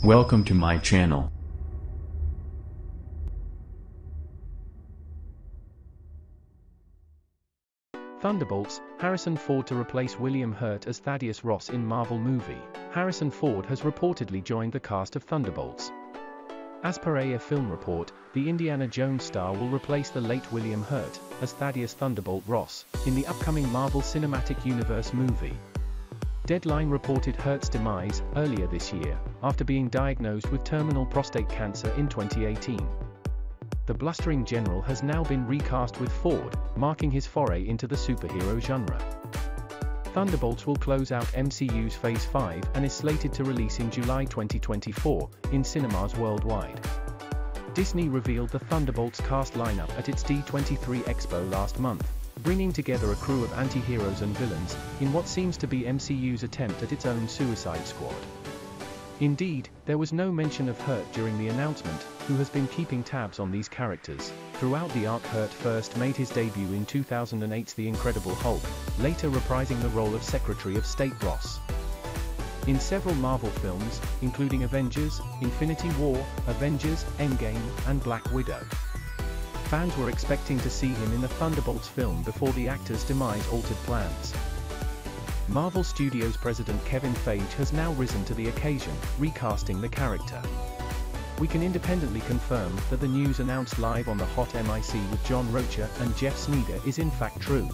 Welcome to my channel. Thunderbolts, Harrison Ford to replace William Hurt as Thaddeus Ross in Marvel movie. Harrison Ford has reportedly joined the cast of Thunderbolts. As per a film report, the Indiana Jones star will replace the late William Hurt as Thaddeus Thunderbolt Ross in the upcoming Marvel Cinematic Universe movie. Deadline reported Hurt's demise earlier this year, after being diagnosed with terminal prostate cancer in 2018. The blustering general has now been recast with Ford, marking his foray into the superhero genre. Thunderbolts will close out MCU's Phase 5 and is slated to release in July 2024, in cinemas worldwide. Disney revealed the Thunderbolts cast lineup at its D23 Expo last month, bringing together a crew of anti-heroes and villains, in what seems to be MCU's attempt at its own Suicide Squad. Indeed, there was no mention of Hurt during the announcement, who has been keeping tabs on these characters throughout the arc. Hurt first made his debut in 2008's The Incredible Hulk, later reprising the role of Secretary of State Ross. In several Marvel films, including Avengers, Infinity War, Avengers, Endgame, and Black Widow. Fans were expecting to see him in the Thunderbolts film before the actor's demise altered plans. Marvel Studios president Kevin Feige has now risen to the occasion, recasting the character. We can independently confirm that the news announced live on the Hot MIC with John Rocha and Jeff Sneeder is in fact true.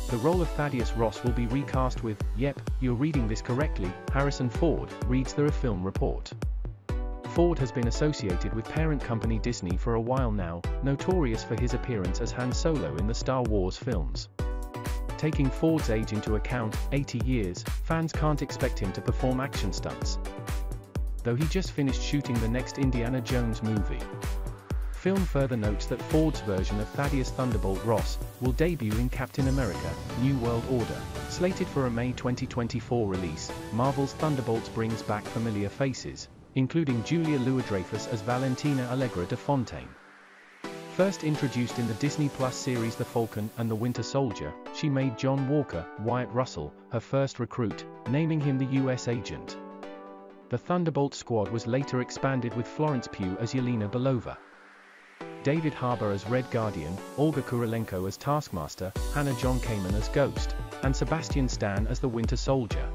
The role of Thaddeus Ross will be recast with, "Yep, you're reading this correctly, Harrison Ford," reads the film report. Ford has been associated with parent company Disney for a while now, notorious for his appearance as Han Solo in the Star Wars films. Taking Ford's age into account, 80 years, fans can't expect him to perform action stunts. Though he just finished shooting the next Indiana Jones movie. Film further notes that Ford's version of Thaddeus Thunderbolt Ross will debut in Captain America: New World Order. Slated for a May 2024 release, Marvel's Thunderbolts brings back familiar faces, including Julia Louis-Dreyfus as Valentina Allegra de Fontaine. First introduced in the Disney Plus series The Falcon and the Winter Soldier, she made John Walker, Wyatt Russell, her first recruit, naming him the U.S. agent. The Thunderbolt squad was later expanded with Florence Pugh as Yelena Belova, David Harbour as Red Guardian, Olga Kurylenko as Taskmaster, Hannah John Kamen as Ghost, and Sebastian Stan as the Winter Soldier.